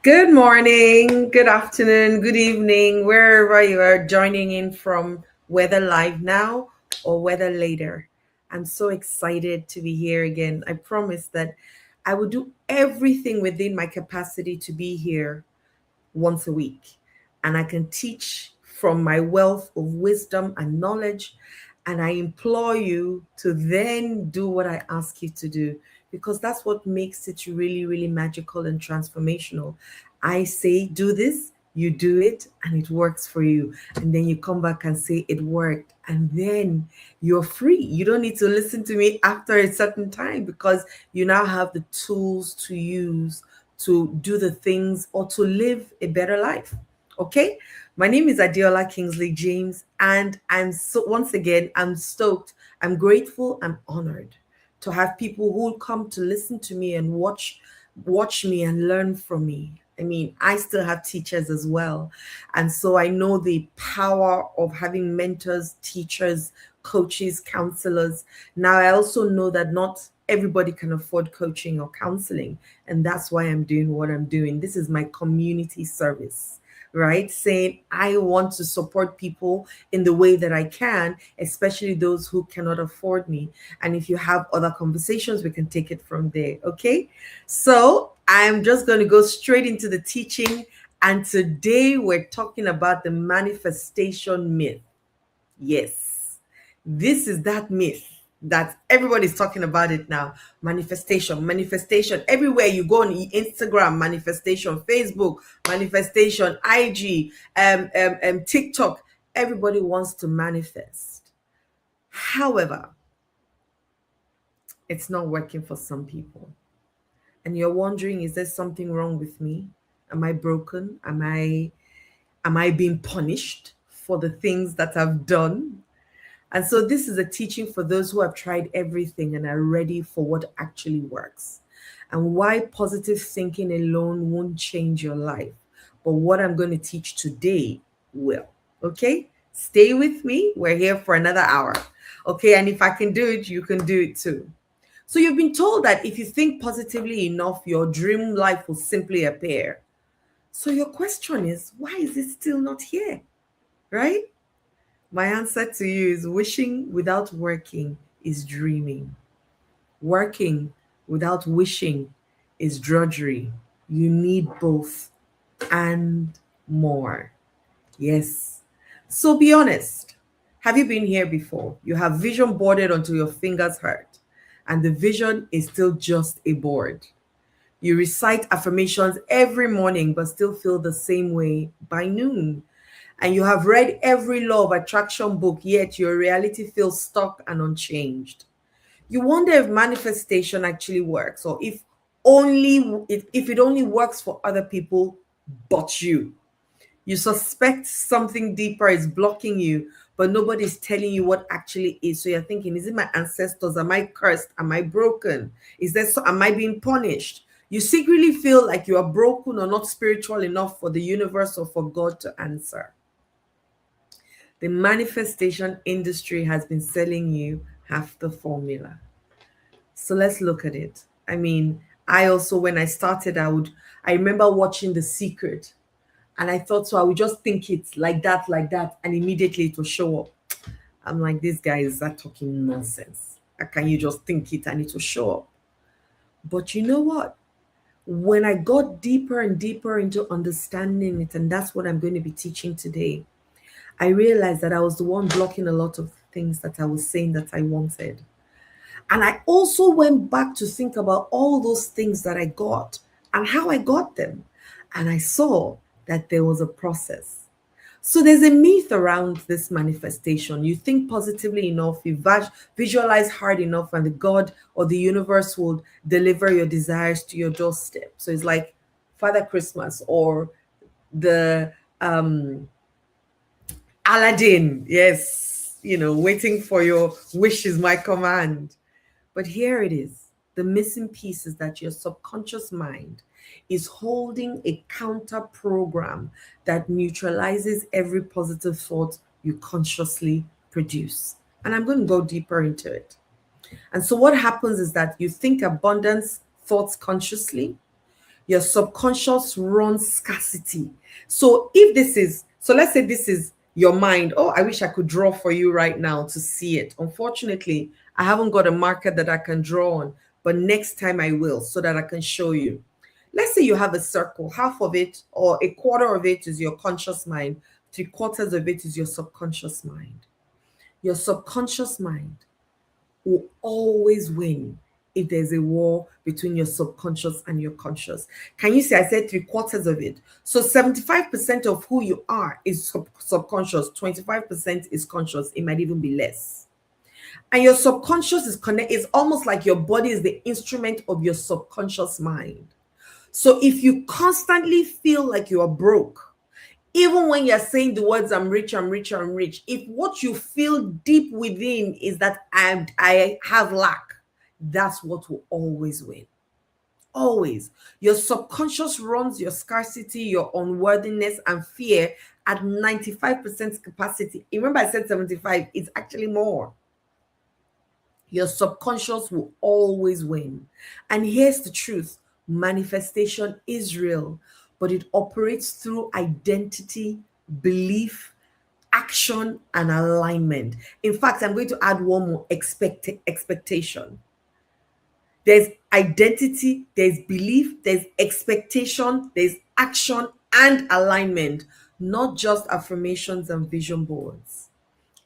Good morning, good afternoon, good evening, wherever you are joining in from, whether live now or whether later. I'm so excited to be here again. I promise that I will do everything within my capacity to be here once a week. And I can teach from my wealth of wisdom and knowledge. And I implore you to then do what I ask you to do, because that's what makes it really, really magical and transformational. I say, do this, you do it, and it works for you. And then you come back and say, it worked. And then you're free. You don't need to listen to me after a certain time because you now have the tools to use to do the things or to live a better life. Okay? My name is Adeola Kingsley James, and I'm so once again I'm stoked, I'm grateful, I'm honored to have people who come to listen to me and watch me and learn from me. I mean, I still have teachers as well. And so I know the power of having mentors, teachers, coaches, counselors. Now, I also know that not everybody can afford coaching or counseling. And that's why I'm doing what I'm doing. This is my community service, right? Saying I want to support people in the way that I can, especially those who cannot afford me. And if you have other conversations, we can take it from there. Okay. So I'm just going to go straight into the teaching. And today we're talking about the manifestation myth. Yes, this is that myth that everybody's talking about it now. Manifestation, manifestation. Everywhere you go on Instagram, manifestation, Facebook, manifestation, IG, TikTok. Everybody wants to manifest. However, it's not working for some people. And you're wondering, is there something wrong with me? Am I broken? Am I being punished for the things that I've done? And so this is a teaching for those who have tried everything and are ready for what actually works, and why positive thinking alone won't change your life. But what I'm going to teach today will. Okay? Stay with me. We're here for another hour. Okay? And if I can do it, you can do it too. So you've been told that if you think positively enough, your dream life will simply appear. So your question is, why is it still not here? Right? My answer to you is wishing without working is dreaming. Working without wishing is drudgery. You need both and more. Yes. So be honest. Have you been here before? You have vision boarded until your fingers hurt, and the vision is still just a board. You recite affirmations every morning, but still feel the same way by noon. And you have read every law of attraction book, yet your reality feels stuck and unchanged. You wonder if manifestation actually works, or if it only works for other people but you. You suspect something deeper is blocking you, but nobody's telling you what actually is. So you're thinking, is it my ancestors? Am I cursed? Am I broken? Am I being punished? You secretly feel like you are broken or not spiritual enough for the universe or for God to answer. The manifestation industry has been selling you half the formula. So let's look at it. I mean, I also, when I started, I remember watching The Secret, and I thought, so I would just think it like that, and immediately it will show up. I'm like, these guys are talking nonsense. How can you just think it and it will show up? But you know what? When I got deeper and deeper into understanding it, and that's what I'm going to be teaching today, I realized that I was the one blocking a lot of things that I was saying that I wanted. And I also went back to think about all those things that I got and how I got them. And I saw that there was a process. So there's a myth around this manifestation. You think positively enough, you visualize hard enough, and the God or the universe will deliver your desires to your doorstep. So it's like Father Christmas or the Aladdin. Yes, waiting for your wish is my command. But here it is. The missing piece is that your subconscious mind is holding a counter program that neutralizes every positive thought you consciously produce. And I'm going to go deeper into it. And so what happens is that you think abundance thoughts consciously, Your subconscious runs scarcity. So let's say this is your mind. Oh, I wish I could draw for you right now to see it. Unfortunately, I haven't got a marker that I can draw on, but next time I will so that I can show you. Let's say you have a circle, half of it or a quarter of it is your conscious mind, three quarters of it is your subconscious mind. Your subconscious mind will always win if there's a war between your subconscious and your conscious. Can you see I said three quarters of it? So 75% of who you are is subconscious, 25% is conscious. It might even be less. And your subconscious is almost like your body is the instrument of your subconscious mind. So if you constantly feel like you are broke, even when you're saying the words, I'm rich, I'm rich, I'm rich, if what you feel deep within is that I have lack, that's what will always win. Always. Your subconscious runs your scarcity, your unworthiness, and fear at 95% capacity. Remember, I said 75, it's actually more. Your subconscious will always win. And here's the truth: manifestation is real, but it operates through identity, belief, action, and alignment. In fact, I'm going to add one more: expectation. There's identity, there's belief, there's expectation, there's action and alignment, not just affirmations and vision boards.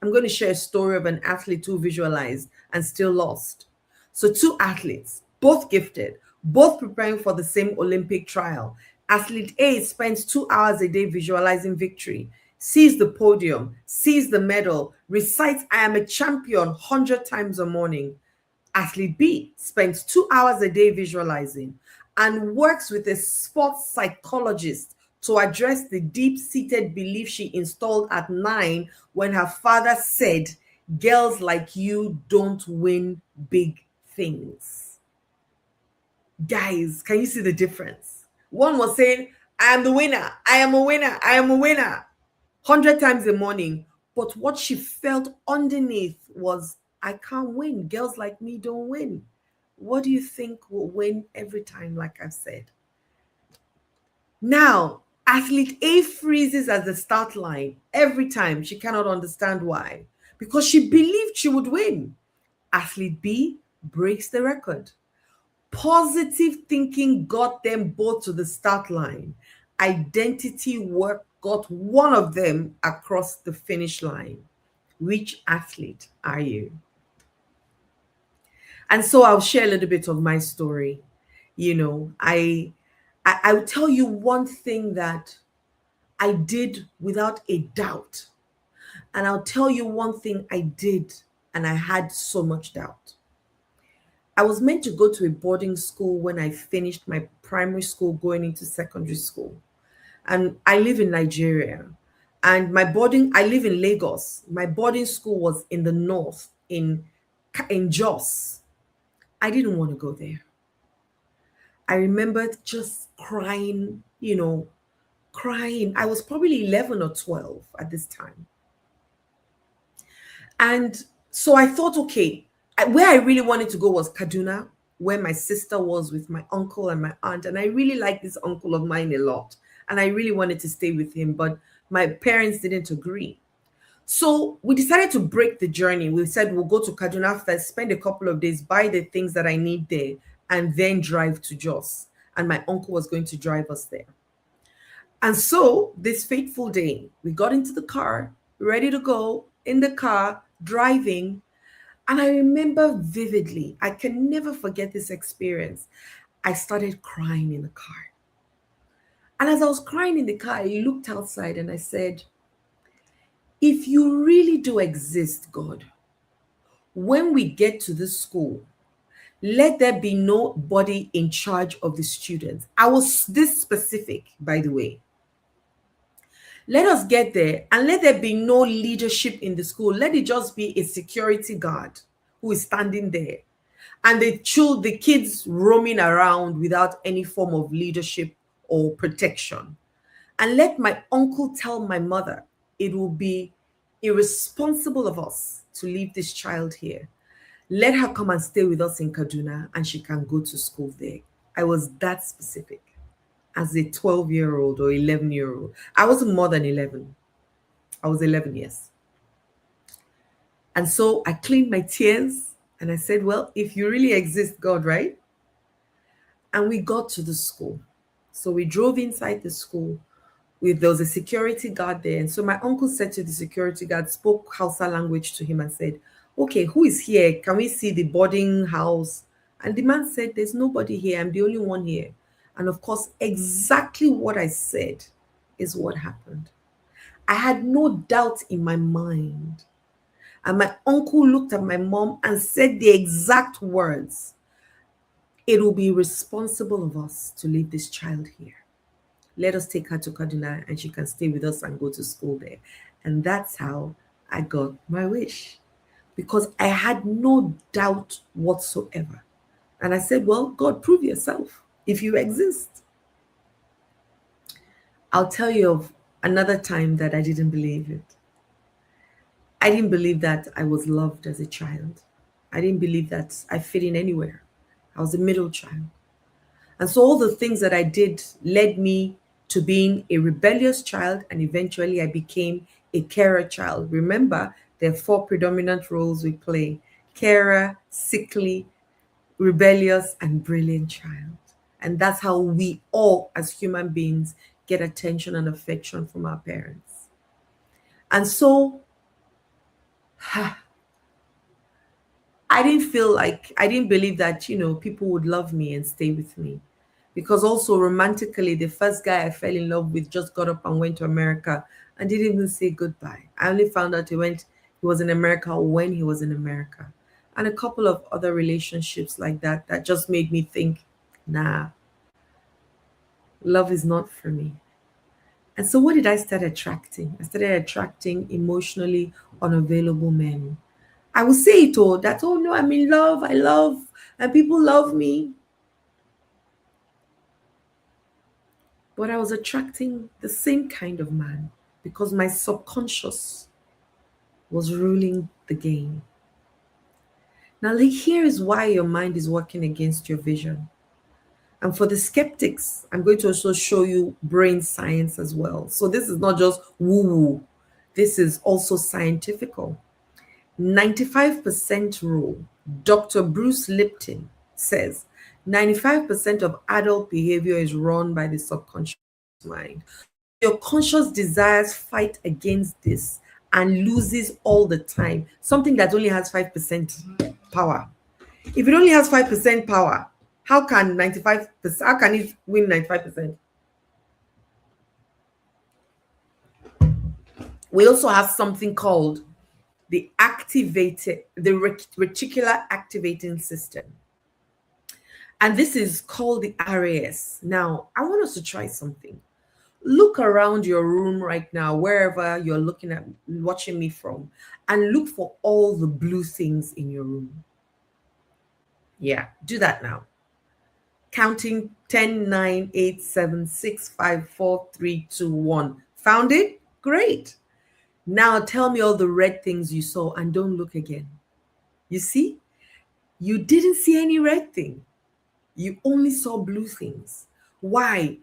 I'm going to share a story of an athlete who visualized and still lost. So, two athletes, both gifted, both preparing for the same Olympic trial. Athlete A spends 2 hours a day visualizing victory, sees the podium, sees the medal, recites, I am a champion 100 times a morning. Athlete B spends 2 hours a day visualizing and works with a sports psychologist to address the deep-seated belief she installed at 9 when her father said, girls like you don't win big things. Guys, can you see the difference? One was saying, I am the winner, I am a winner, I am a winner, 100 times a morning. But what she felt underneath was, I can't win. Girls like me don't win. What do you think will win every time, like I've said? Now, athlete A freezes at the start line every time. She cannot understand why. Because she believed she would win. Athlete B breaks the record. Positive thinking got them both to the start line. Identity work got one of them across the finish line. Which athlete are you? And so I'll share a little bit of my story. I'll tell you one thing that I did without a doubt. And I'll tell you one thing I did and I had so much doubt. I was meant to go to a boarding school when I finished my primary school going into secondary school. And I live in Nigeria. And I live in Lagos. My boarding school was in the north, in Jos. I didn't want to go there. I remembered just crying, crying. I was probably 11 or 12 at this time. And so I thought, okay, where I really wanted to go was Kaduna, where my sister was with my uncle and my aunt. And I really liked this uncle of mine a lot. And I really wanted to stay with him, but my parents didn't agree. So we decided to break the journey. We said we'll go to Kaduna first, spend a couple of days, buy the things that I need there, and then drive to Jos. And my uncle was going to drive us there. And so this fateful day, we got into the car, ready to go, in the car, driving. And I remember vividly, I can never forget this experience. I started crying in the car. And as I was crying in the car, I looked outside and I said, if you really do exist, God, when we get to this school, let there be nobody in charge of the students. I was this specific, by the way. Let us get there and let there be no leadership in the school. Let it just be a security guard who is standing there. And the kids roaming around without any form of leadership or protection. And let my uncle tell my mother it will be irresponsible of us to leave this child here. Let her come and stay with us in Kaduna and she can go to school there. I was that specific. as a 12-year-old or 11-year-old. I wasn't more than 11. I was 11 years. And so I cleaned my tears and I said, well, if you really exist, God, right? And we got to the school. So we drove inside the school. There was a security guard there. And so my uncle said to the security guard, spoke Hausa language to him and said, okay, who is here? Can we see the boarding house? And the man said, there's nobody here. I'm the only one here. And of course, exactly what I said is what happened. I had no doubt in my mind. And my uncle looked at my mom and said the exact words, it will be responsible of us to leave this child here. Let us take her to Kaduna and she can stay with us and go to school there. And that's how I got my wish, because I had no doubt whatsoever. And I said, well, God, prove yourself if you exist. I'll tell you of another time that I didn't believe it. I didn't believe that I was loved as a child. I didn't believe that I fit in anywhere. I was a middle child. And so all the things that I did led me to being a rebellious child, and eventually I became a carer child. Remember, there are 4 predominant roles we play: carer, sickly, rebellious, and brilliant child. And that's how we all, as human beings, get attention and affection from our parents. And so I didn't believe that, people would love me and stay with me. Because also romantically, the first guy I fell in love with just got up and went to America and didn't even say goodbye. I only found out he was in America when he was in America. And a couple of other relationships like that just made me think, nah, love is not for me. And so what did I start attracting? I started attracting emotionally unavailable men. I would say it all, that, oh no, I'm in love, I love, and people love me. But I was attracting the same kind of man because my subconscious was ruling the game. Now, here is why your mind is working against your vision. And for the skeptics, I'm going to also show you brain science as well. So this is not just woo-woo. This is also scientifical. 95% rule. Dr. Bruce Lipton says 95% of adult behavior is run by the subconscious mind. Your conscious desires fight against this and loses all the time. Something that only has 5% power. If it only has 5% power, how can it win 95%? We also have something called the reticular activating system. And this is called the RAS. Now, I want us to try something. Look around your room right now, wherever you're watching me from, and look for all the blue things in your room. Yeah, do that now. Counting 10, 9, 8, 7, 6, 5, 4, 3, 2, 1. Found it? Great. Now tell me all the red things you saw and don't look again. You see? You didn't see any red thing. You only saw blue things. Why?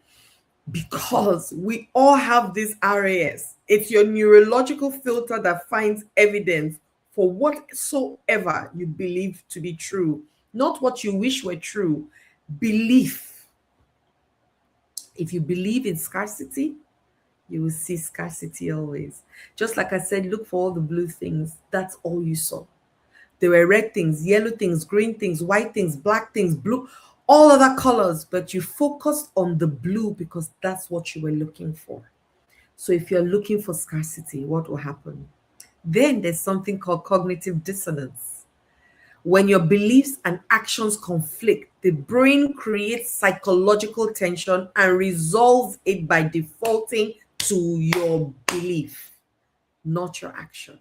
Because we all have this RAS. It's your neurological filter that finds evidence for whatsoever you believe to be true, not what you wish were true. Belief. If you believe in scarcity, you will see scarcity always. Just like I said, look for all the blue things. That's all you saw. There were red things, yellow things, green things, white things, black things, blue, all other colors, but you focused on the blue because that's what you were looking for. So if you're looking for scarcity, what will happen? Then there's something called cognitive dissonance. When your beliefs and actions conflict, the brain creates psychological tension and resolves it by defaulting to your belief, not your action.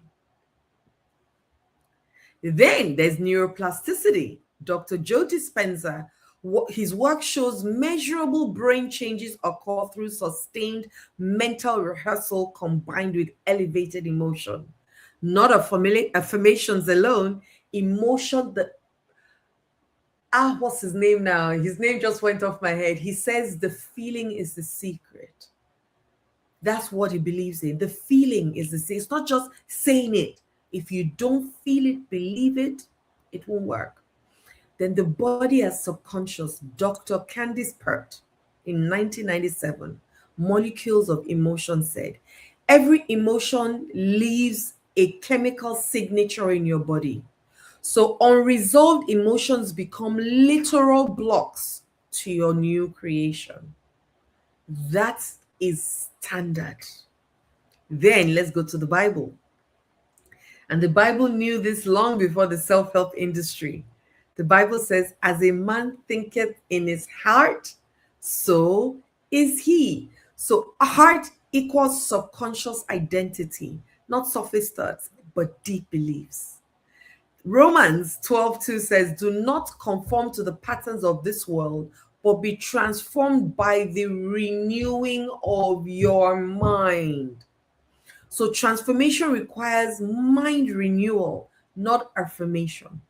Then there's neuroplasticity. Dr. Joe Dispenza, his work shows measurable brain changes occur through sustained mental rehearsal combined with elevated emotion. Not affirmations alone, emotion, What's his name now? His name just went off my head. He says the feeling is the secret. That's what he believes in. The feeling is the same. It's not just saying it. If you don't feel it, believe it, it won't work. Then the body as subconscious, Dr. Candace Pert in 1997, Molecules of Emotion said, every emotion leaves a chemical signature in your body. So unresolved emotions become literal blocks to your new creation. That is standard. Then let's go to the Bible. And the Bible knew this long before the self-help industry. The Bible says, as a man thinketh in his heart, so is he. So a heart equals subconscious identity, not surface thoughts, but deep beliefs. Romans 12:2 says, do not conform to the patterns of this world, but be transformed by the renewing of your mind. So transformation requires mind renewal, not affirmation.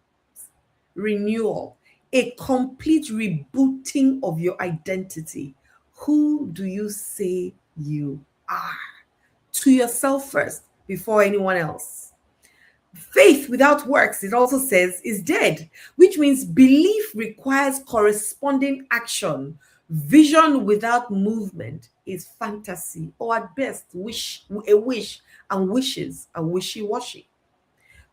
Renewal, a complete rebooting of your identity. Who do you say you are? To yourself first, before anyone else. Faith without works, it also says, is dead, which means belief requires corresponding action. Vision without movement is fantasy, or at best, a wish, and wishes are wishy-washy.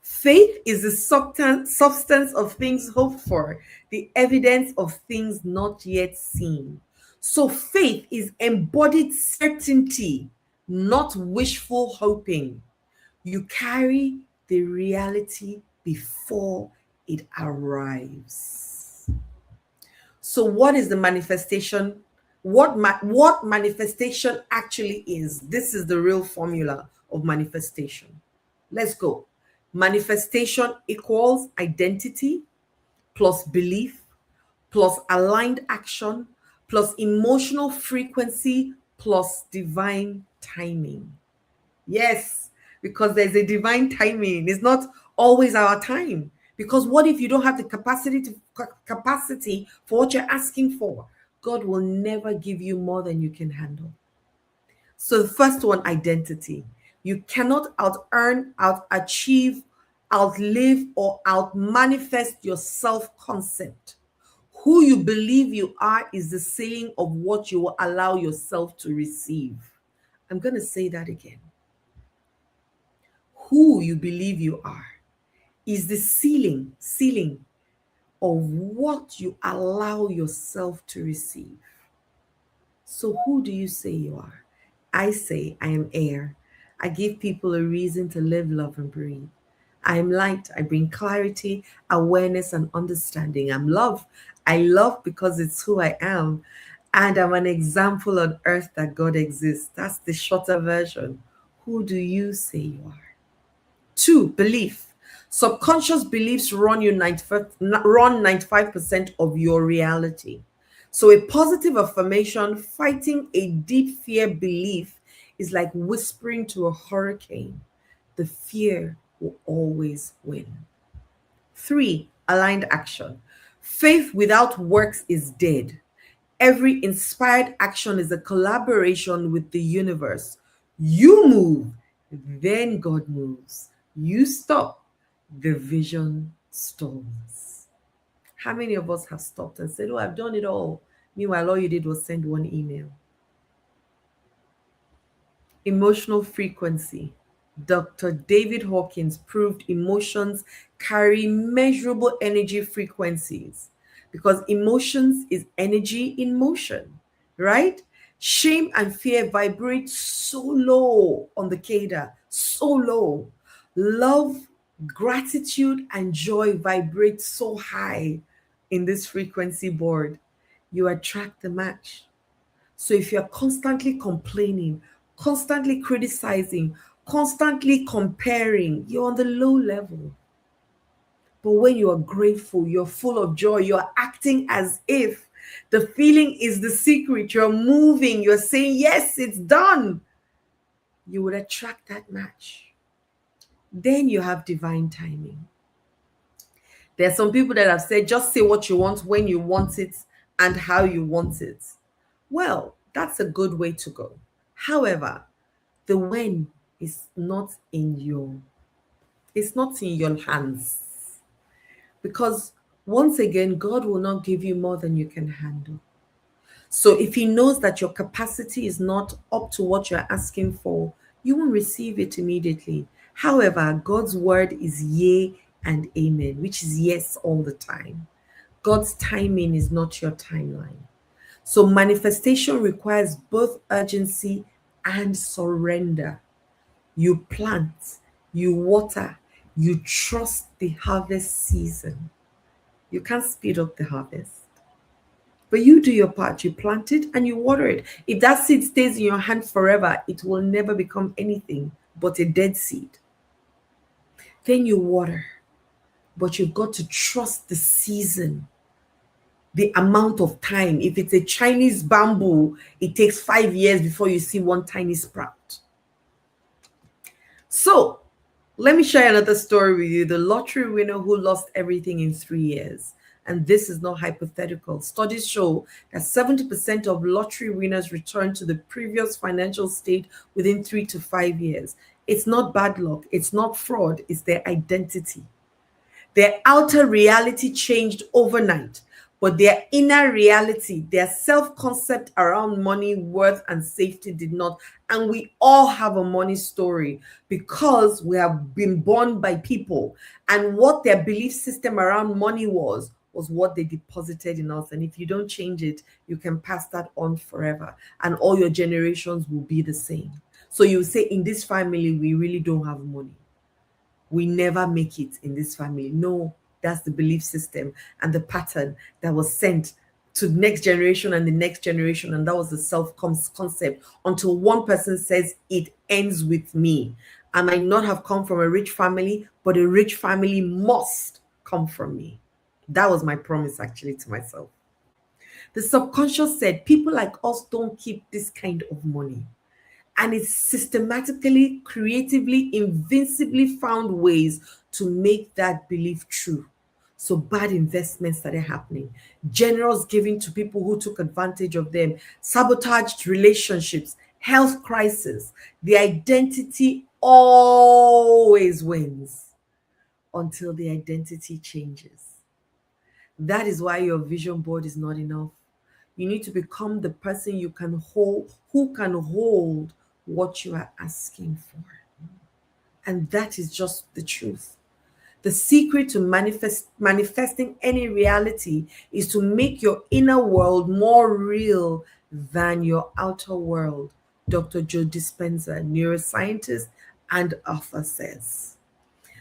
Faith is the substance of things hoped for, the evidence of things not yet seen. So faith is embodied certainty, not wishful hoping. You carry the reality before it arrives. So what is the manifestation? What manifestation actually is? This is the real formula of manifestation. Let's go. Manifestation equals identity plus belief plus aligned action plus emotional frequency plus divine timing. Yes, because there's a divine timing. It's not always our time. Because what if you don't have the capacity for what you're asking for? God will never give you more than you can handle. So the first one, identity. You cannot out-earn, out-achieve, outlive, or out-manifest your self-concept. Who you believe you are is the ceiling of what you will allow yourself to receive. I'm going to say that again. Who you believe you are is the ceiling of what you allow yourself to receive. So who do you say you are? I say I am air. I give people a reason to live, love, and breathe. I am light. I bring clarity, awareness, and understanding. I'm love. I love because it's who I am. And I'm an example on earth that God exists. That's the shorter version. Who do you say you are? 2, belief. Subconscious beliefs run 95% of your reality. So a positive affirmation fighting a deep fear belief is like whispering to a hurricane. The fear will always win. 3, aligned action. Faith without works is dead. Every inspired action is a collaboration with the universe. You move, then God moves. You stop, the vision stalls. How many of us have stopped and said, oh, I've done it all? Meanwhile, all you did was send one email. Emotional frequency. Dr. David Hawkins proved emotions carry measurable energy frequencies because emotions is energy in motion, right? Shame and fear vibrate so low on the CADA, so low. Love, gratitude, and joy vibrate so high in this frequency board. You attract the match. So if you're constantly complaining, constantly criticizing, constantly comparing, you're on the low level. But when you are grateful, you're full of joy, you're acting as if the feeling is the secret, you're moving, you're saying, yes, it's done, you would attract that match. Then you have divine timing. There are some people that have said, just say what you want, when you want it, and how you want it. Well, that's a good way to go. However, the when is not in your it's not in your hands. Because once again, God will not give you more than you can handle. So if he knows that your capacity is not up to what you're asking for, you won't receive it immediately. However, God's word is yea and amen, which is yes all the time. God's timing is not your timeline. So manifestation requires both urgency and surrender. You plant, you water, you trust the harvest season. You can't speed up the harvest. But you do your part. You plant it and you water it. If that seed stays in your hand forever, it will never become anything but a dead seed. Then you water. But you've got to trust the season, the amount of time. If it's a Chinese bamboo, it takes 5 years before you see one tiny sprout. So let me share another story with you. The lottery winner who lost everything in 3 years. And this is not hypothetical. Studies show that 70% of lottery winners return to the previous financial state within 3 to 5 years. It's not bad luck. It's not fraud. It's their identity. Their outer reality changed overnight, but their inner reality, their self-concept around money, worth, and safety did not. And we all have a money story because we have been born by people, and what their belief system around money was what they deposited in us. And if you don't change it, you can pass that on forever, and all your generations will be the same. So you say, in this family, we really don't have money. We never make it in this family. No, that's the belief system and the pattern that was sent to the next generation and the next generation. And that was the self-concept until one person says, it ends with me. I might not have come from a rich family, but a rich family must come from me. That was my promise actually to myself. The subconscious said, people like us don't keep this kind of money. And it systematically, creatively, invincibly found ways to make that belief true. So bad investments started happening. Generals giving to people who took advantage of them. Sabotaged relationships. Health crisis. The identity always wins until the identity changes. That is why your vision board is not enough. You need to become the person you can hold, who can hold what you are asking for. And that is just the truth. The secret to manifesting any reality is to make your inner world more real than your outer world. Dr. Joe Dispenza, neuroscientist and author, says.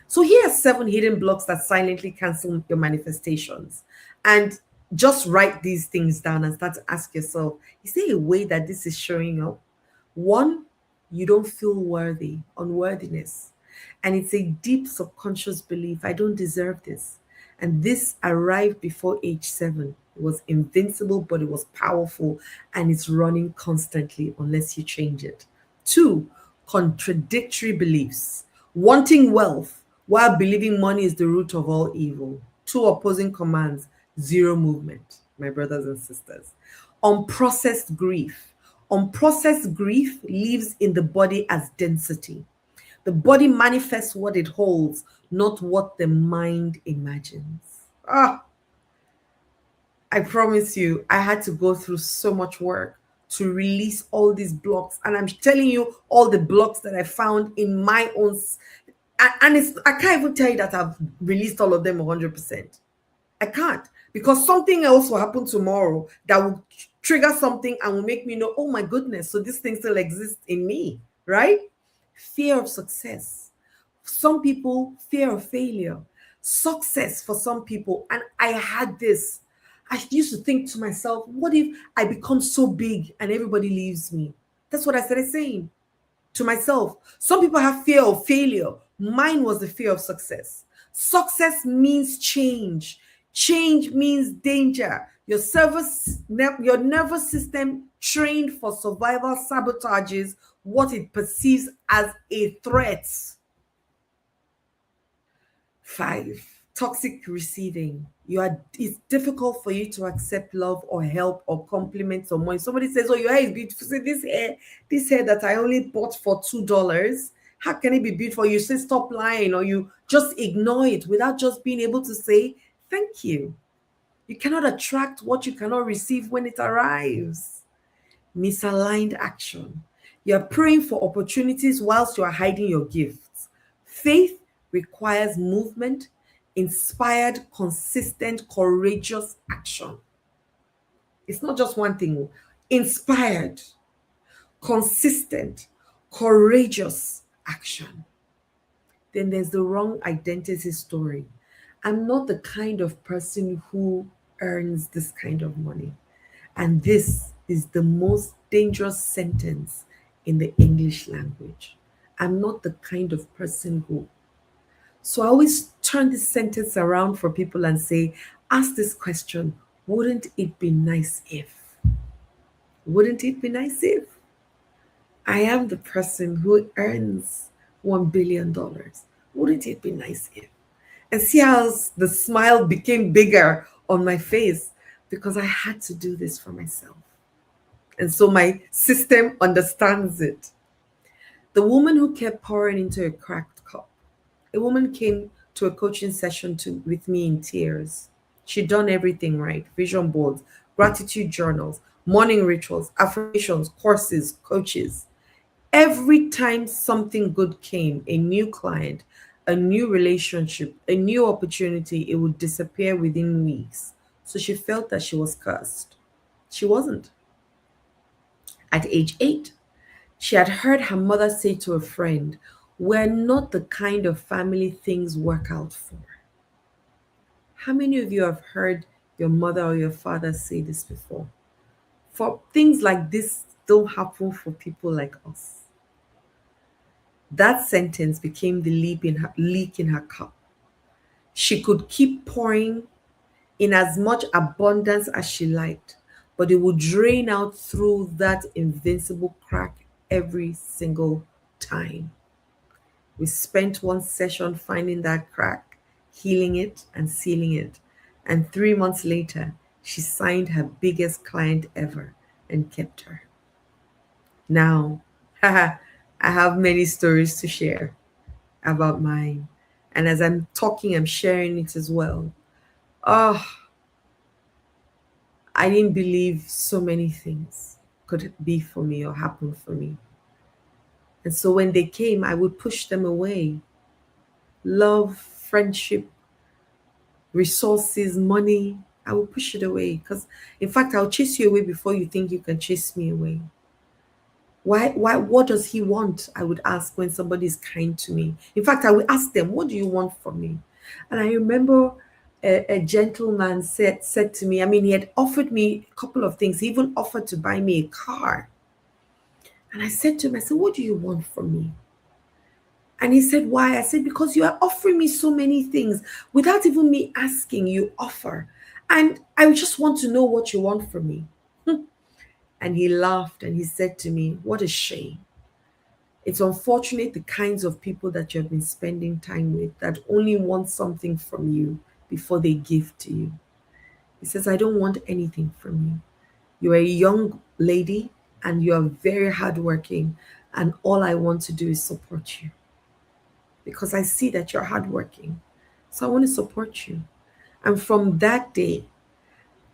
So here are 7 hidden blocks that silently cancel your manifestations. And just write these things down and start to ask yourself, is there a way that this is showing up? 1, you don't feel worthy, unworthiness. And it's a deep subconscious belief, I don't deserve this. And this arrived before age 7. It was invincible, but it was powerful, and it's running constantly unless you change it. 2, contradictory beliefs. Wanting wealth while believing money is the root of all evil. 2 opposing commands, 0 movement, my brothers and sisters. Unprocessed grief. Unprocessed grief lives in the body as density. The body manifests what it holds, not what the mind imagines. I promise you, I had to go through so much work to release all these blocks. And I'm telling you, all the blocks that I found in my own, and I can't even tell you that I've released all of them 100%. I can't, because something else will happen tomorrow that will trigger something and will make me know, oh my goodness, so this thing still exists in me, right? Fear of success. Some people, fear of failure. Success for some people. And I had this. I used to think to myself, what if I become so big and everybody leaves me? That's what I started saying to myself. Some people have fear of failure. Mine was the fear of success. Success means change. Change means danger. Your nervous system trained for survival sabotages what it perceives as a threat. 5, Toxic receiving. It's difficult for you to accept love or help or compliments or money. Somebody says, "Oh, your hair is beautiful." Say, this hair that I only bought for $2. How can it be beautiful? You say stop lying, or you just ignore it without just being able to say thank you. You cannot attract what you cannot receive when it arrives. Misaligned action. You're praying for opportunities whilst you are hiding your gifts. Faith requires movement, inspired, consistent, courageous action. It's not just one thing. Inspired, consistent, courageous action. Then there's the wrong identity story. I'm not the kind of person who earns this kind of money. And this is the most dangerous sentence in the English language. I'm not the kind of person who. So I always turn this sentence around for people and say, ask this question, wouldn't it be nice if? Wouldn't it be nice if? I am the person who earns $1 billion. Wouldn't it be nice if? And see how the smile became bigger on my face because I had to do this for myself. And so my system understands it. The woman who kept pouring into a cracked cup. A woman came to a coaching session with me in tears. She'd done everything right: vision boards, gratitude journals, morning rituals, affirmations, courses, coaches. Every time something good came, a new client, a new relationship, a new opportunity, it would disappear within weeks. So she felt that she was cursed. She wasn't. At age 8, she had heard her mother say to a friend, "We're not the kind of family things work out for." How many of you have heard your mother or your father say this before? For things like this don't happen for people like us. That sentence became the leak in her cup. She could keep pouring in as much abundance as she liked, but it would drain out through that invincible crack every single time. We spent one session finding that crack, healing it, and sealing it. And 3 months later, she signed her biggest client ever and kept her. Now, I have many stories to share about mine. And as I'm talking, I'm sharing it as well. Oh, I didn't believe so many things could be for me or happen for me. And so when they came, I would push them away. Love, friendship, resources, money, I will push it away. Because, in fact, I'll chase you away before you think you can chase me away. What does he want? I would ask when somebody is kind to me. In fact, I would ask them, what do you want from me? And I remember a gentleman said to me, I mean, he had offered me a couple of things. He even offered to buy me a car. And I said to him, I said, what do you want from me? And he said, why? I said, because you are offering me so many things without even me asking, you offer. And I just want to know what you want from me. And he laughed and he said to me, what a shame. It's unfortunate the kinds of people that you have been spending time with that only want something from you before they give to you. He says, I don't want anything from you. You're a young lady and you are very hardworking, and all I want to do is support you because I see that you're hardworking. So I want to support you. And from that day,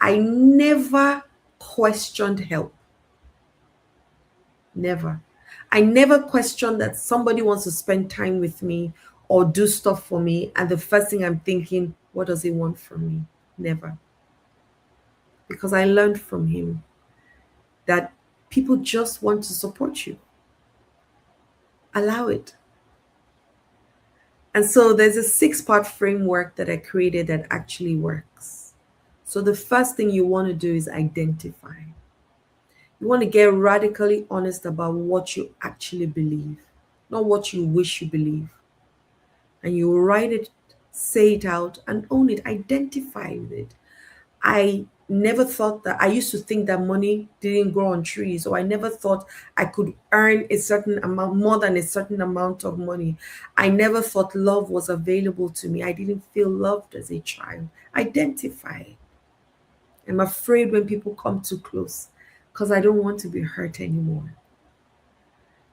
I never questioned help. Never. I never questioned that somebody wants to spend time with me or do stuff for me. And the first thing I'm thinking, what does he want from me? Never. Because I learned from him that people just want to support you. Allow it. And so there's a 6-part framework that I created that actually works. So the first thing you want to do is identify. You want to get radically honest about what you actually believe, not what you wish you believe. And you write it, say it out, and own it. Identify with it. I never thought that I used to think that money didn't grow on trees, or I never thought I could earn a certain amount, more than a certain amount of money. I never thought love was available to me. I didn't feel loved as a child. Identify. I'm afraid when people come too close because I don't want to be hurt anymore.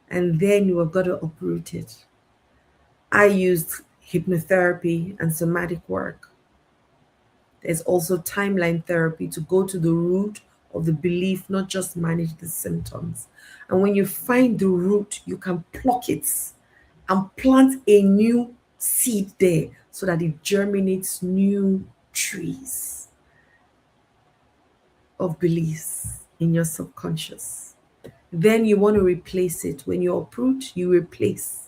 And then you have got to uproot it. I used hypnotherapy and somatic work. There's also timeline therapy to go to the root of the belief, not just manage the symptoms. And when you find the root, you can pluck it and plant a new seed there so that it germinates new trees of beliefs in your subconscious. Then you want to replace it. When you uproot, you replace.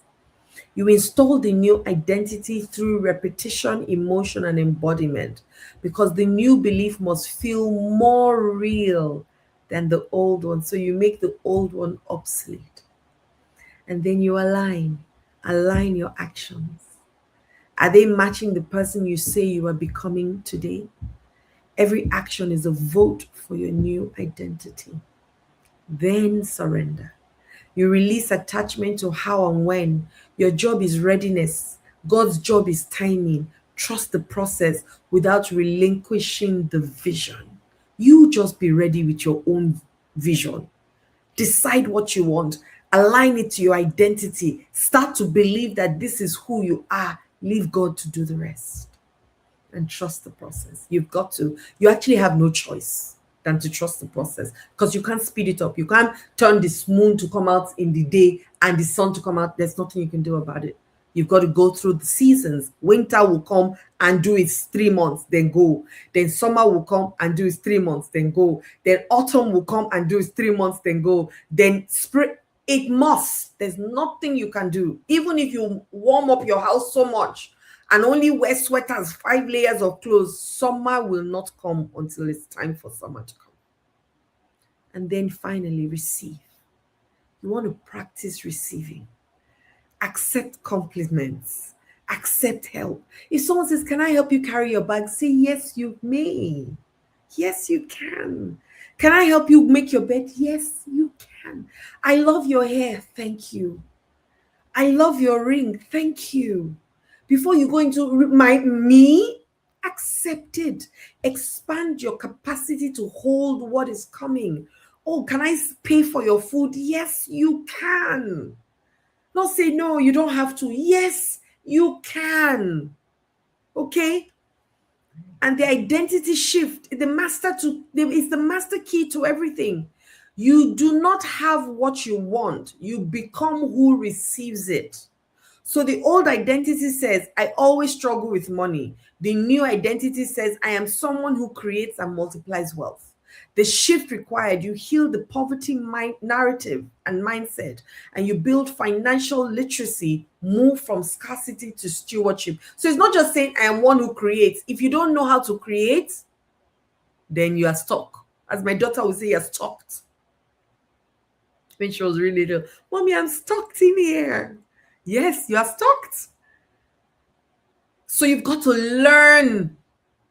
You install the new identity through repetition, emotion, and embodiment, because the new belief must feel more real than the old one. So you make the old one obsolete. And then you align your actions. Are they matching the person you say you are becoming today? Every action is a vote for your new identity. Then surrender. You release attachment to how and when. Your job is readiness. God's job is timing. Trust the process without relinquishing the vision. You just be ready with your own vision. Decide what you want. Align it to your identity. Start to believe that this is who you are. Leave God to do the rest. And trust the process. You actually have no choice than to trust the process, because you can't speed it up. You can't turn this moon to come out in the day and the sun to come out. There's nothing you can do about it. You've got to go through the seasons. Winter will come and do its 3 months, then go. Then summer will come and do its 3 months, then go. Then autumn will come and do its 3 months, then go. Then spring, it must. There's nothing you can do. Even if you warm up your house so much and only wear sweaters, 5 layers of clothes, summer will not come until it's time for summer to come. And then finally, receive. You want to practice receiving. Accept compliments. Accept help. If someone says, "Can I help you carry your bag?" Say, "Yes, you may. Yes, you can." "Can I help you make your bed?" "Yes, you can." "I love your hair." "Thank you." "I love your ring." "Thank you." Before you go into me, accept it. Expand your capacity to hold what is coming. "Oh, can I pay for your food?" "Yes, you can." Not say, "No, you don't have to." Yes, you can. Okay? And the identity shift, is the master key to everything. You do not have what you want. You become who receives it. So the old identity says, "I always struggle with money." The new identity says, "I am someone who creates and multiplies wealth." The shift required, you heal the poverty narrative and mindset, and you build financial literacy, move from scarcity to stewardship. So it's not just saying, "I am one who creates." If you don't know how to create, then you are stuck. As my daughter would say, you're stuck. When she was really little, "Mommy, I'm stuck in here." Yes, you are stuck. So you've got to learn.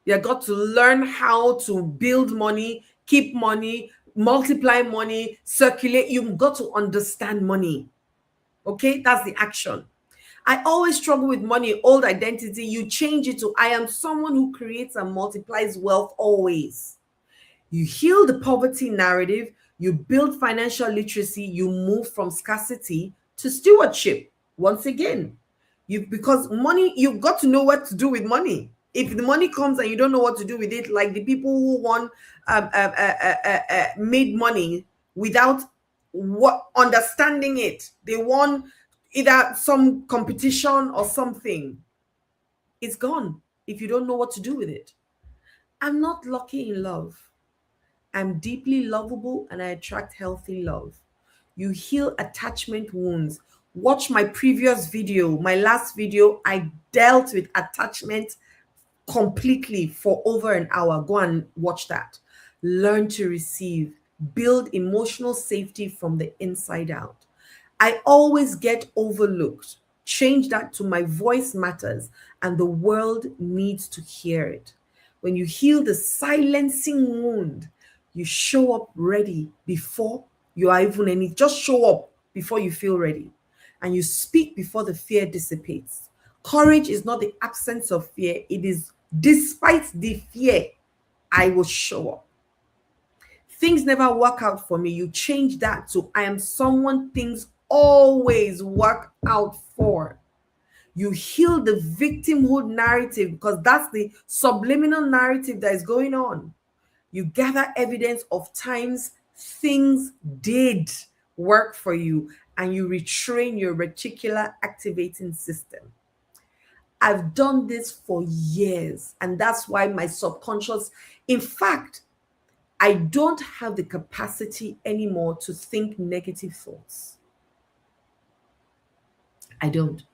You've got to learn how to build money, keep money, multiply money, circulate. You've got to understand money. Okay, that's the action. "I always struggle with money," old identity. You change it to, "I am someone who creates and multiplies wealth always." You heal the poverty narrative. You build financial literacy. You move from scarcity to stewardship. Once again, because money, you've got to know what to do with money. If the money comes and you don't know what to do with it, like the people who made money without understanding it, they won either some competition or something. It's gone if you don't know what to do with it. I'm not lucky in love. I'm deeply lovable and I attract healthy love. You heal attachment wounds. Watch my previous video, my last video. I dealt with attachment completely for over an hour. Go and watch that. Learn to receive. Build emotional safety from the inside out. I always get overlooked. Change that to, "My voice matters and the world needs to hear it." When you heal the silencing wound, you show up ready before you are even any, just show up before you feel ready. And you speak before the fear dissipates. Courage is not the absence of fear, it is despite the fear, I will show up. Things never work out for me. You change that to I am someone things always work out for. You heal the victimhood narrative because that's the subliminal narrative that is going on. You gather evidence of times things did work for you and you retrain your reticular activating system. I've done this for years, and that's why my subconscious, in fact, I don't have the capacity anymore to think negative thoughts. I don't.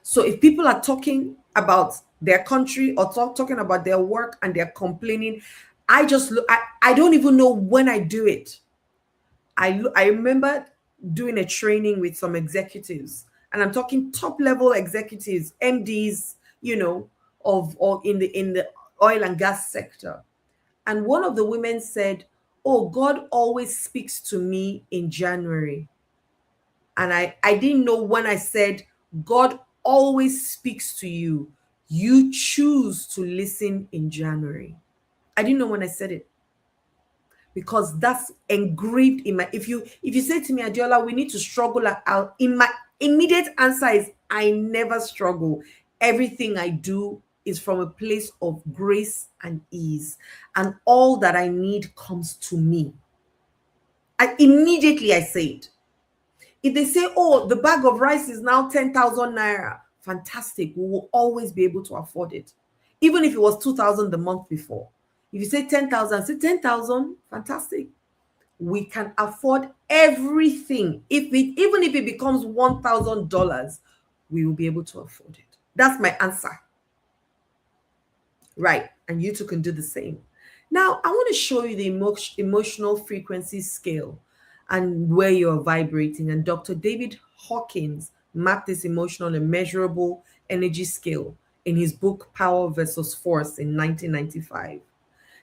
So if people are talking about their country or talking about their work and they're complaining, I just look, I don't even know when I do it. I remember doing a training with some executives, and I'm talking top level executives, MDs, of or in the oil and gas sector. And one of the women said, "Oh, God always speaks to me in January." And I didn't know when I said, God always speaks to you. You choose to listen in January. I didn't know when I said it because that's engraved in my, if you say to me, Adeola, we need to struggle, in my immediate answer is I never struggle. Everything I do is from a place of grace and ease, and all that I need comes to me. I immediately say it. If they say, oh, the bag of rice is now 10,000 naira, fantastic. We will always be able to afford it. Even if it was 2,000 the month before. If you say 10,000, say 10,000, fantastic. We can afford everything. Even if it becomes $1,000, we will be able to afford it. That's my answer. Right. And you too can do the same. Now, I want to show you the emotional frequency scale and where you're vibrating. And Dr. David Hawkins mapped this emotional and measurable energy scale in his book, Power versus Force, in 1995.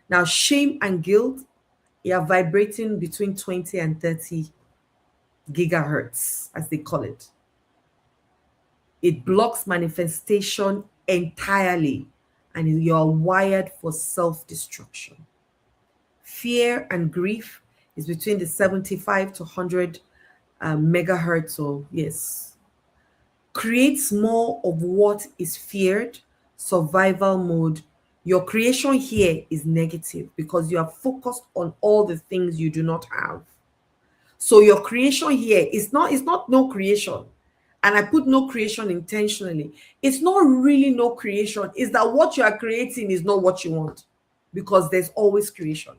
Now, shame and guilt, you are vibrating between 20 and 30 gigahertz, as they call it. It blocks manifestation entirely, and you are wired for self-destruction. Fear and grief is between the 75 to 100 megahertz, or yes. Creates more of what is feared, survival mode. Your creation here is negative because you are focused on all the things you do not have. So your creation here is not no creation. And I put no creation intentionally. It's not really no creation. It's that what you are creating is not what you want, because there's always creation.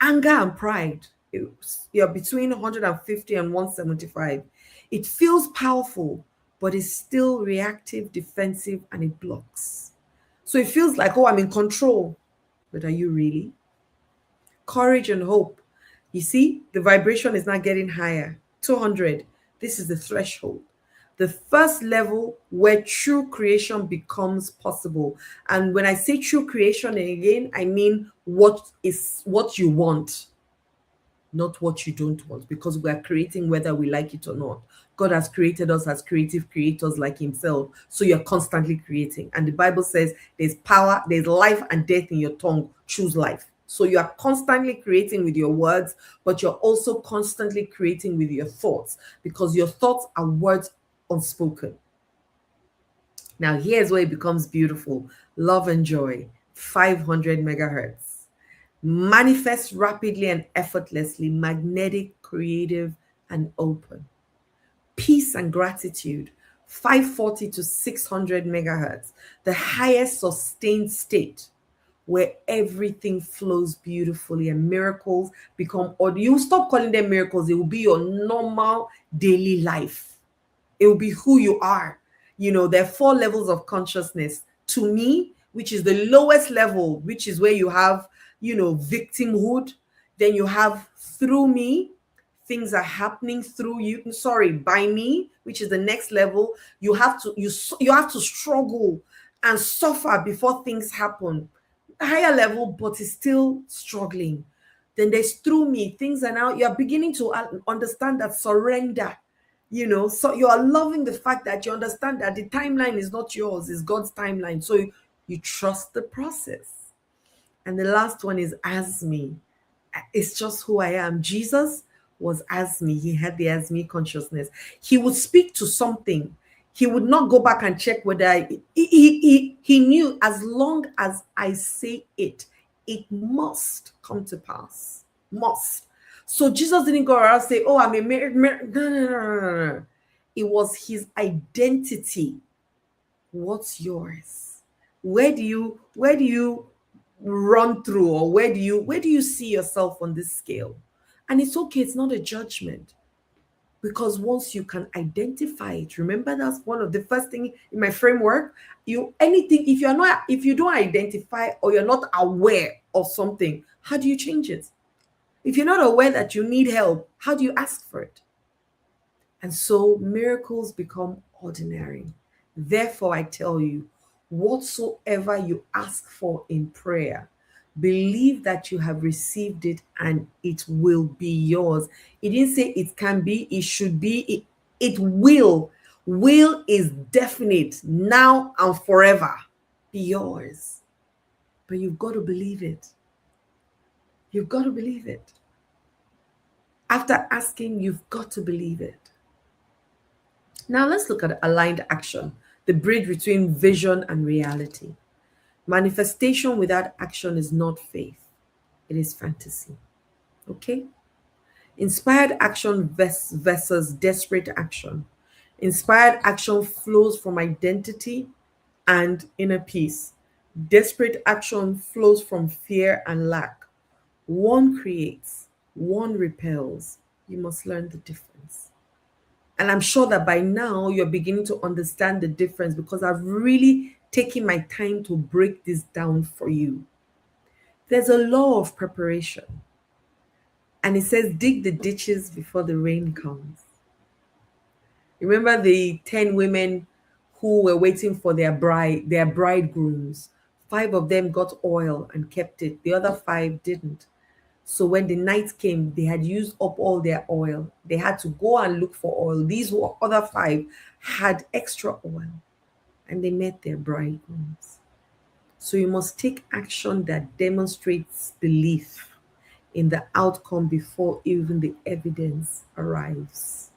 Anger and pride, you're between 150 and 175. It feels powerful, but it's still reactive, defensive, and it blocks. So it feels like, oh, I'm in control. But are you really? Courage and hope. You see, the vibration is not getting higher. 200. This is the threshold. The first level where true creation becomes possible. And when I say true creation, and again, I mean what you want, not what you don't want, because we are creating whether we like it or not. God has created us as creative creators like himself. So you're constantly creating. And the Bible says there's power, there's life and death in your tongue. Choose life. So you are constantly creating with your words, but you're also constantly creating with your thoughts, because your thoughts are words unspoken. Now, here's where it becomes beautiful. Love and joy, 500 megahertz. Manifest rapidly and effortlessly, magnetic, creative, and open. Peace and gratitude, 540 to 600 megahertz. The highest sustained state where everything flows beautifully and miracles become, or you stop calling them miracles, it will be your normal daily life. It will be who you are. There are 4 levels of consciousness. To me, which is the lowest level, which is where you have, victimhood. Then you have through me, things are happening through you. By me, which is the next level. You have to struggle and suffer before things happen. higher level, but is still struggling. Then there's through me, things are now, you're beginning to understand that surrender, so you are loving the fact that you understand that the timeline is not yours, it's God's timeline. So you trust the process. And the last one is as me. It's just who I am. Jesus was as me. He had the as me consciousness. He would speak to something. He would not go back and check whether he knew, as long as I say it, it must come to pass. Must. So Jesus didn't go around say, "Oh, I'm a married." No. It was his identity. What's yours? Where do you run through, or where do you see yourself on this scale? And it's okay, it's not a judgment, because once you can identify it, remember that's one of the first thing in my framework. If you don't identify, or you're not aware of something, how do you change it? If you're not aware that you need help, how do you ask for it? And so miracles become ordinary. Therefore, I tell you, whatsoever you ask for in prayer, believe that you have received it and it will be yours. It didn't say it can be, it should be, it will. Will is definite, now and forever. Be yours. But you've got to believe it. You've got to believe it. After asking, you've got to believe it. Now let's look at aligned action, the bridge between vision and reality. Manifestation without action is not faith, it is fantasy. Okay? Inspired action versus desperate action. Inspired action flows from identity and inner peace. Desperate action flows from fear and lack. One creates, one repels. You must learn the difference. And I'm sure that by now you're beginning to understand the difference, because I've really taken my time to break this down for you. There's a law of preparation. And it says, dig the ditches before the rain comes. Remember the 10 women who were waiting for their bridegrooms. 5 of them got oil and kept it. The other 5 didn't. So when the night came, they had used up all their oil. They had to go and look for oil. These other 5 had extra oil, and they met their bridegrooms. So you must take action that demonstrates belief in the outcome before even the evidence arrives.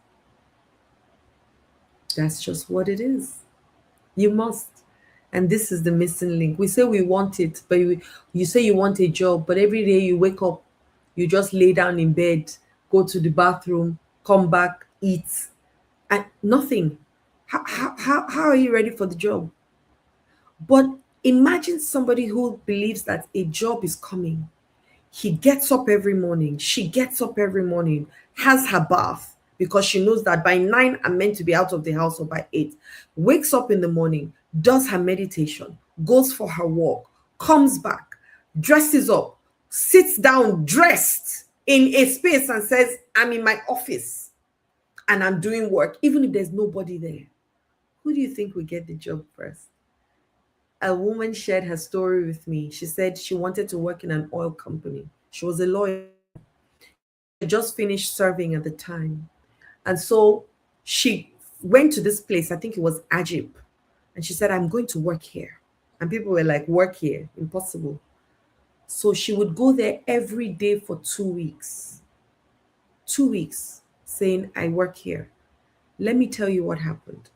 That's just what it is. You must. And this is the missing link. We say we want it, but you say you want a job, but every day you wake up, you just lay down in bed, go to the bathroom, come back, eat, and nothing. How are you ready for the job? But imagine somebody who believes that a job is coming. He gets up every morning. She gets up every morning, has her bath, because she knows that by 9 I'm meant to be out of the house, or by 8. Wakes up in the morning, does her meditation, goes for her walk, comes back, dresses up, sits down dressed in a space and says, I'm in my office and I'm doing work, even if there's nobody there. Who do you think will get the job first? A woman shared her story with me. She said she wanted to work in an oil company. She was a lawyer. She had just finished serving at the time. And so she went to this place, I think it was Ajib. And she said, I'm going to work here. And people were like, work here? Impossible. So she would go there every day for 2 weeks. 2 weeks, saying, I work here. Let me tell you what happened.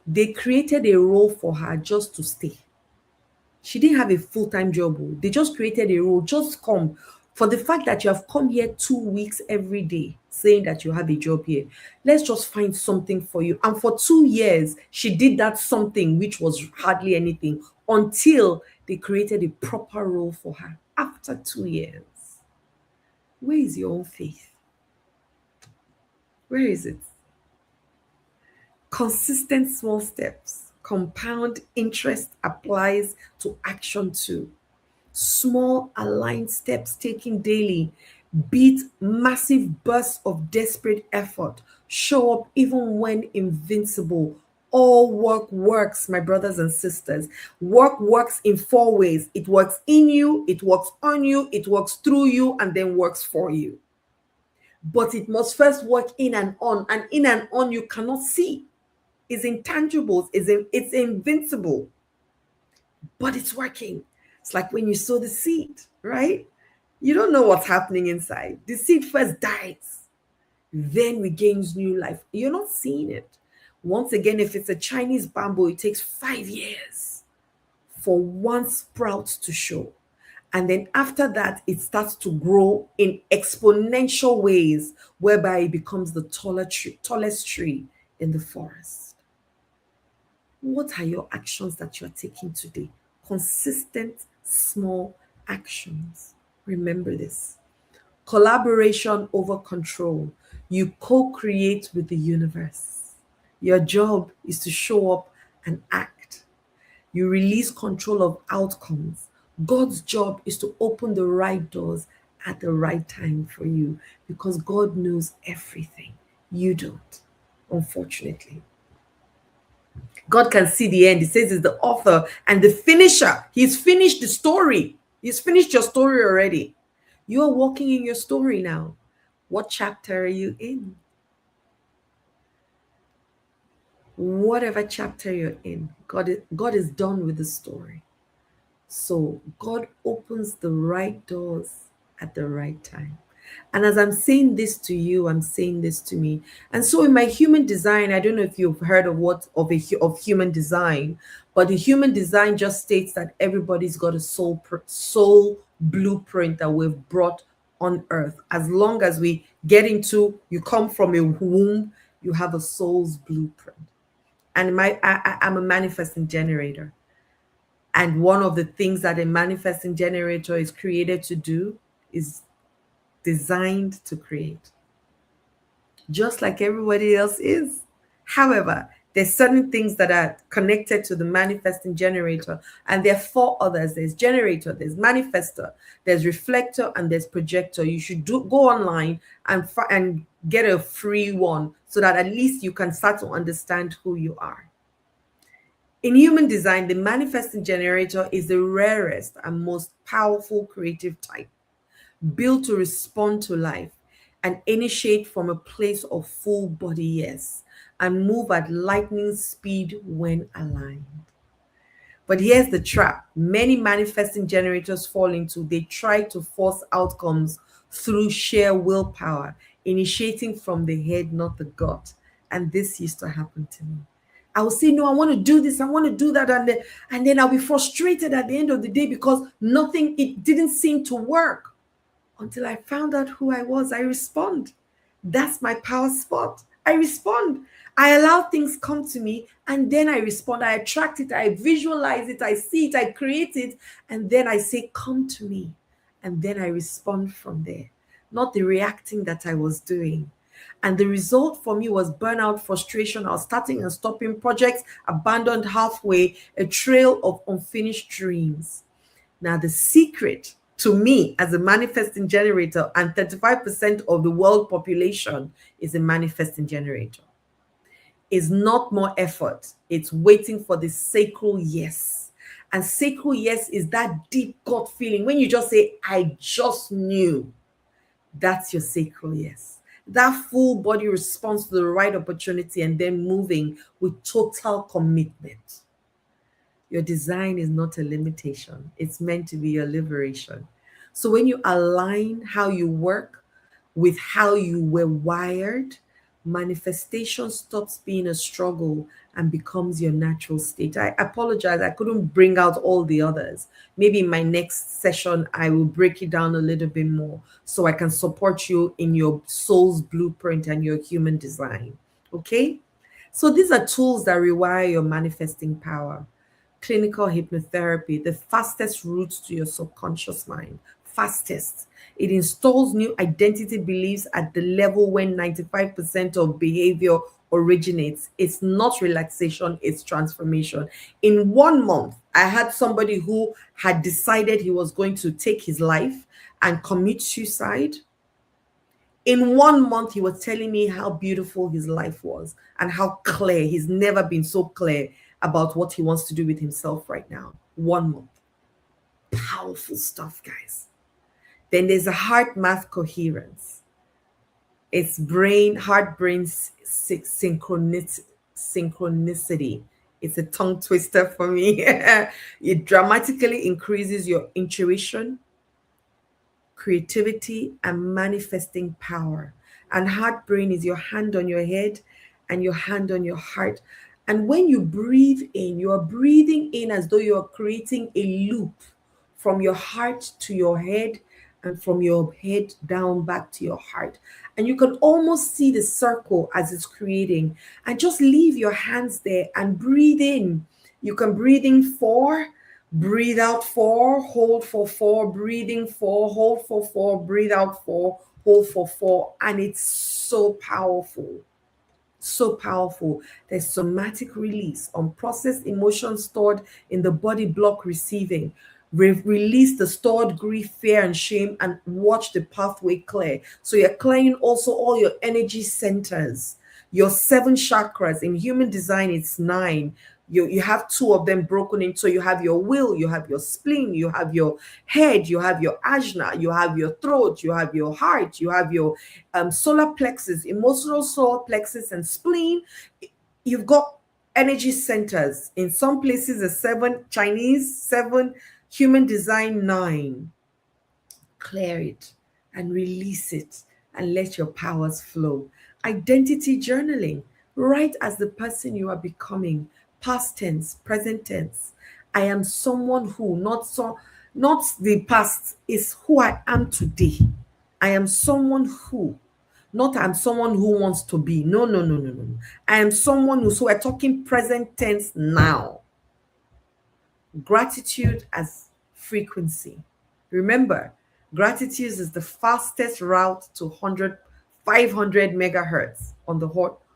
They created a role for her just to stay. She didn't have a full-time job. They just created a role. Just come. For the fact that you have come here 2 weeks every day, saying that you have a job here, let's just find something for you. And for 2 years, she did that something, which was hardly anything, until they created a proper role for her. After 2 years, where is your own faith? Where is it? Consistent small steps. Compound interest applies to action too. Small aligned steps taken daily beat massive bursts of desperate effort. Show up even when invincible. All work works, my brothers and sisters. Work works in 4 ways. It works in you, it works on you, it works through you, and then works for you. But it must first work in and on. And in and on, you cannot see. It's intangible, it's invincible, but it's working. It's like when you sow the seed, right? You don't know what's happening inside. The seed first dies, then regains new life. You're not seeing it. Once again, if it's a Chinese bamboo, it takes 5 years for one sprout to show. And then after that, it starts to grow in exponential ways, whereby it becomes the tallest tree in the forest. What are your actions that you're taking today? Consistent, small actions. Remember this. Collaboration over control. You co-create with the universe. Your job is to show up and act. You release control of outcomes. God's job is to open the right doors at the right time for you, because God knows everything. You don't, unfortunately. God can see the end. He says he's the author and the finisher. He's finished the story. He's finished your story already. You are walking in your story now. What chapter are you in? Whatever chapter you're in, God is done with the story. So God opens the right doors at the right time. And as I'm saying this to you, I'm saying this to me. And so in my human design, I don't know if you've heard of human design, but the human design just states that everybody's got a soul blueprint that we've brought on earth. As long as we get into, you come from a womb, you have a soul's blueprint. And I'm a manifesting generator. And one of the things that a manifesting generator is created to do is designed to create, just like everybody else is. However, there's certain things that are connected to the manifesting generator, and there are 4 others. There's generator, there's manifestor, there's reflector, and there's projector. You should go online and get a free one, so that at least you can start to understand who you are. In human design, the manifesting generator is the rarest and most powerful creative type, built to respond to life and initiate from a place of full body yes, and move at lightning speed when aligned. But here's the trap many manifesting generators fall into. They try to force outcomes through sheer willpower, initiating from the head, not the gut. And this used to happen to me. I will say, no, I want to do this, I want to do that. And then I'll be frustrated at the end of the day because it didn't seem to work. Until I found out who I was, I respond. That's my power spot. I respond. I allow things come to me, and then I respond. I attract it. I visualize it. I see it. I create it. And then I say, come to me. And then I respond from there, not the reacting that I was doing. And the result for me was burnout, frustration. I was starting and stopping projects, abandoned halfway, a trail of unfinished dreams. Now, the secret to me as a manifesting generator, and 35% of the world population is a manifesting generator, is not more effort. It's waiting for the sacral yes. And sacral yes is that deep gut feeling. When you just say, I just knew, that's your sacral yes. That full body response to the right opportunity, and then moving with total commitment. Your design is not a limitation. It's meant to be your liberation. So when you align how you work with how you were wired, manifestation stops being a struggle and becomes your natural state. I apologize, I couldn't bring out all the others. Maybe in my next session, I will break it down a little bit more so I can support you in your soul's blueprint and your human design. Okay? So these are tools that rewire your manifesting power. Clinical hypnotherapy, the fastest route to your subconscious mind. Fastest. It installs new identity beliefs at the level when 95% of behavior originates. It's not relaxation, it's transformation. In 1 month, I had somebody who had decided he was going to take his life and commit suicide. In 1 month, he was telling me how beautiful his life was and how clear. He's never been so clear about what he wants to do with himself right now. 1 month. Powerful stuff, guys. Then there's a heart math coherence. It's heart brain synchronicity. It's a tongue twister for me. It dramatically increases your intuition, creativity, and manifesting power. And heart brain is your hand on your head and your hand on your heart. And when you breathe in, you are breathing in as though you are creating a loop from your heart to your head and from your head down back to your heart. And you can almost see the circle as it's creating. And just leave your hands there and breathe in. You can breathe in 4, breathe out 4, hold for 4, breathing 4, hold for 4, breathe out 4, hold for 4. And it's so powerful. So powerful. There's somatic release, unprocessed emotions stored in the body block receiving. Release the stored grief, fear, and shame, and watch the pathway clear. So you're clearing also all your energy centers, your 7 chakras. In human design, it's 9. You have 2 of them broken into. So you have your will, you have your spleen, you have your head, you have your ajna, you have your throat, you have your heart, you have your solar plexus, emotional solar plexus, and spleen. You've got energy centers. In some places, a 7, Chinese 7, human design 9. Clear it and release it and let your powers flow. Identity journaling. Write as the person you are becoming. Past tense, present tense. I am someone who, not the past, is who I am today. I am someone who, not I'm someone who wants to be. No, no, no, no, no. I am someone who, so we're talking present tense now. Gratitude as frequency. Remember, gratitude is the fastest route to 500 megahertz on the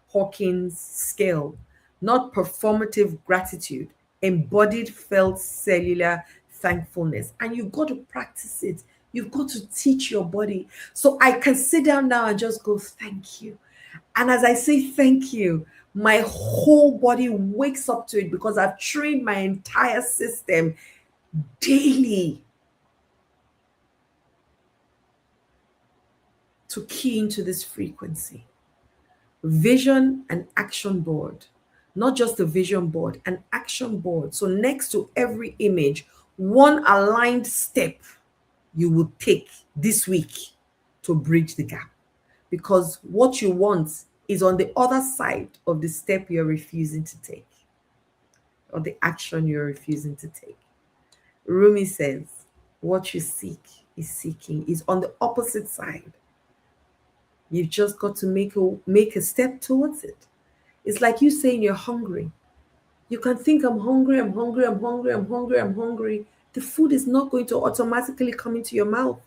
Hawkins scale. Not performative gratitude, embodied felt cellular thankfulness. And you've got to practice it. You've got to teach your body. So I can sit down now and just go, thank you. And as I say thank you, my whole body wakes up to it because I've trained my entire system daily to key into this frequency. Vision and action board. Not just a vision board, an action board. So next to every image, one aligned step you will take this week to bridge the gap. Because what you want is on the other side of the step you're refusing to take, or the action you're refusing to take. Rumi says, what you seek is seeking, is on the opposite side. You've just got to make a step towards it. It's like you saying you're hungry. You can think, I'm hungry, I'm hungry, I'm hungry, I'm hungry, I'm hungry. The food is not going to automatically come into your mouth.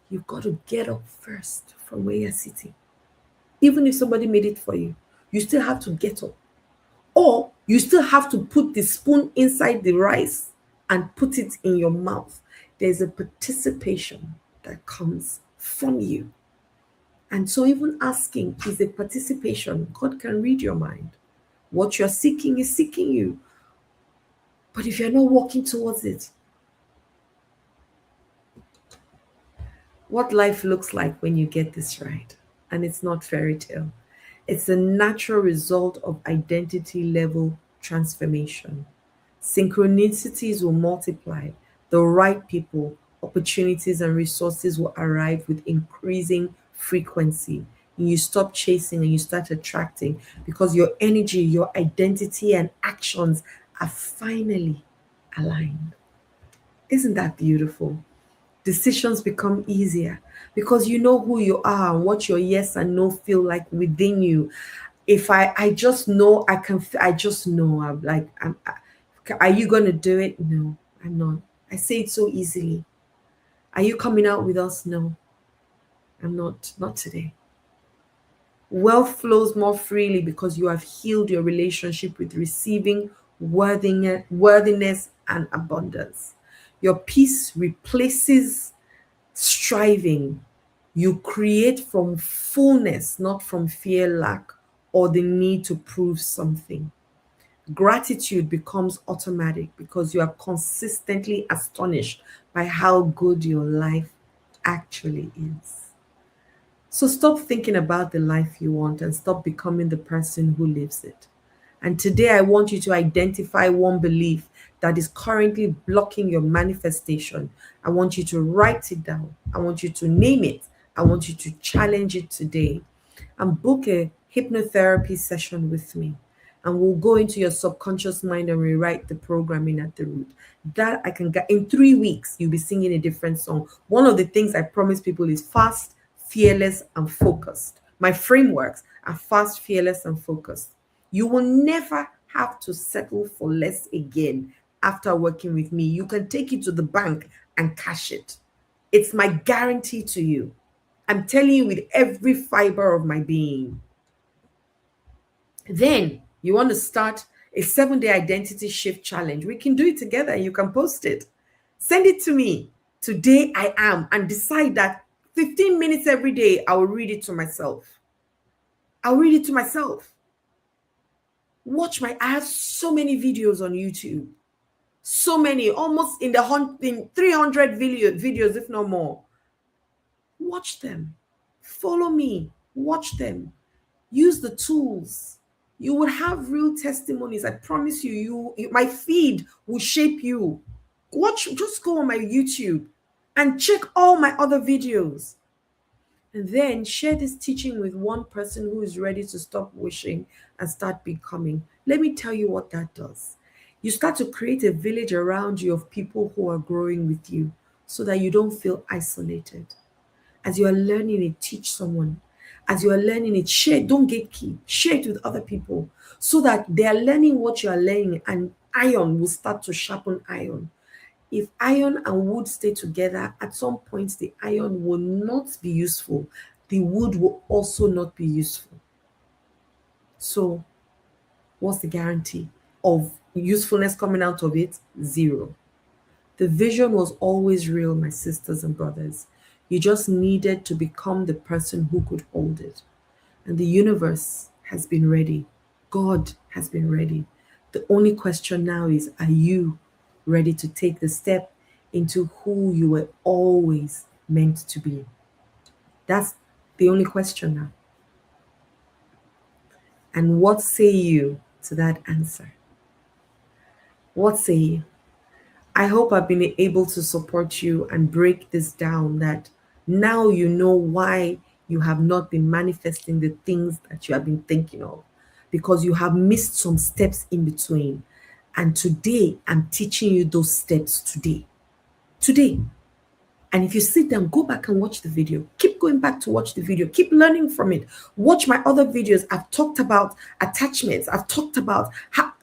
You've got to get up first from where you're sitting. Even if somebody made it for you, you still have to get up. Or you still have to put the spoon inside the rice and put it in your mouth. There's a participation that comes from you. And so even asking is a participation. God can read your mind. What you're seeking is seeking you. But if you're not walking towards it, what life looks like when you get this right. And it's not fairy tale. It's a natural result of identity level transformation. Synchronicities will multiply. The right people, opportunities, and resources will arrive with increasing frequency. And you stop chasing and you start attracting because your energy, your identity, and actions are finally aligned. Isn't that beautiful? Decisions become easier because you know who you are and what your yes and no feel like within you. If I just know, I just know, are you going to do it? No, I'm not. I say it so easily. Are you coming out with us? No, I'm not today. Wealth flows more freely because you have healed your relationship with receiving worthiness and abundance. Your peace replaces striving You create from fullness, not from fear, lack, or the need to prove something. Gratitude becomes automatic because you are consistently astonished by how good your life actually is. So stop thinking about the life you want and stop becoming the person who lives it. And today I want you to identify one belief that is currently blocking your manifestation. I want you to write it down. I want you to name it. I want you to challenge it today and book a hypnotherapy session with me. And we'll go into your subconscious mind and rewrite the programming at the root. That I can get in 3 weeks, you'll be singing a different song. One of the things I promise people is fast, fearless, and focused. My frameworks are fast, fearless, and focused. You will never have to settle for less again after working with me. You can take it to the bank and cash it. It's my guarantee to you. I'm telling you with every fiber of my being. Then you want to start a 7-day identity shift challenge. We can do it together. You can post it. Send it to me. Today I am, and decide that 15 minutes every day, I will read it to myself. I'll read it to myself. I have so many videos on YouTube. So many, almost in 300 videos, if not more. Watch them. Follow me. Watch them. Use the tools. You will have real testimonies. I promise you, my feed will shape you. Just go on my YouTube and check all my other videos. And then share this teaching with one person who is ready to stop wishing and start becoming. Let me tell you what that does. You start to create a village around you of people who are growing with you so that you don't feel isolated. As you are learning it, teach someone. As you are learning it, share, don't gatekeep, share it with other people so that they are learning what you are learning, and iron will start to sharpen iron. If iron and wood stay together, at some point the iron will not be useful. The wood will also not be useful. So what's the guarantee of usefulness coming out of it? Zero. The vision was always real, my sisters and brothers. You just needed to become the person who could hold it. And the universe has been ready. God has been ready. The only question now is, are you ready to take the step into who you were always meant to be? That's the only question now. And what say you to that answer? What say you? I hope I've been able to support you and break this down, that now you know why you have not been manifesting the things that you have been thinking of, because you have missed some steps in between. And today, I'm teaching you those steps today. Today. And if you sit down, go back and watch the video. Keep going back to watch the video. Keep learning from it. Watch my other videos. I've talked about attachments. I've talked about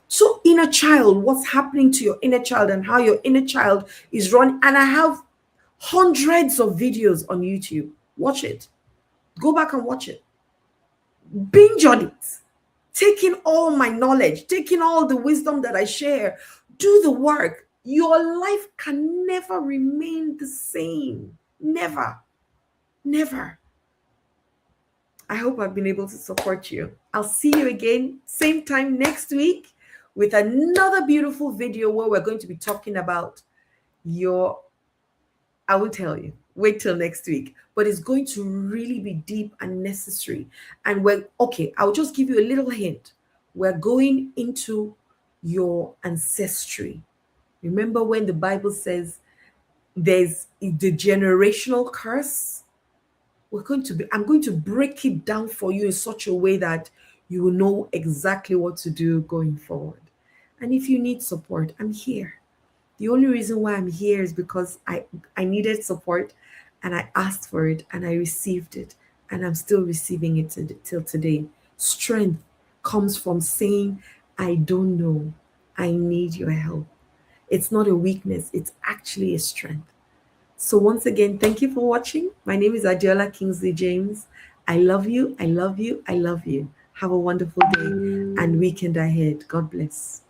so inner child, what's happening to your inner child and how your inner child is run. And I have hundreds of videos on YouTube. Watch it. Go back and watch it. Binge on it. Taking all my knowledge, taking all the wisdom that I share. Do the work. Your life can never remain the same. Never. Never. I hope I've been able to support you. I'll see you again, same time next week, with another beautiful video where we're going to be talking about I will tell you, wait till next week, but it's going to really be deep and necessary. And I'll just give you a little hint. We're going into your ancestry. Remember when the Bible says there's the generational curse? I'm going to break it down for you in such a way that you will know exactly what to do going forward. And if you need support, I'm here. The only reason why I'm here is because I needed support, and I asked for it and I received it, and I'm still receiving it till today. Strength comes from saying, I don't know. I need your help. It's not a weakness. It's actually a strength. So once again, thank you for watching. My name is Adeola Kingsley James. I love you. I love you. I love you. Have a wonderful day and weekend ahead. God bless.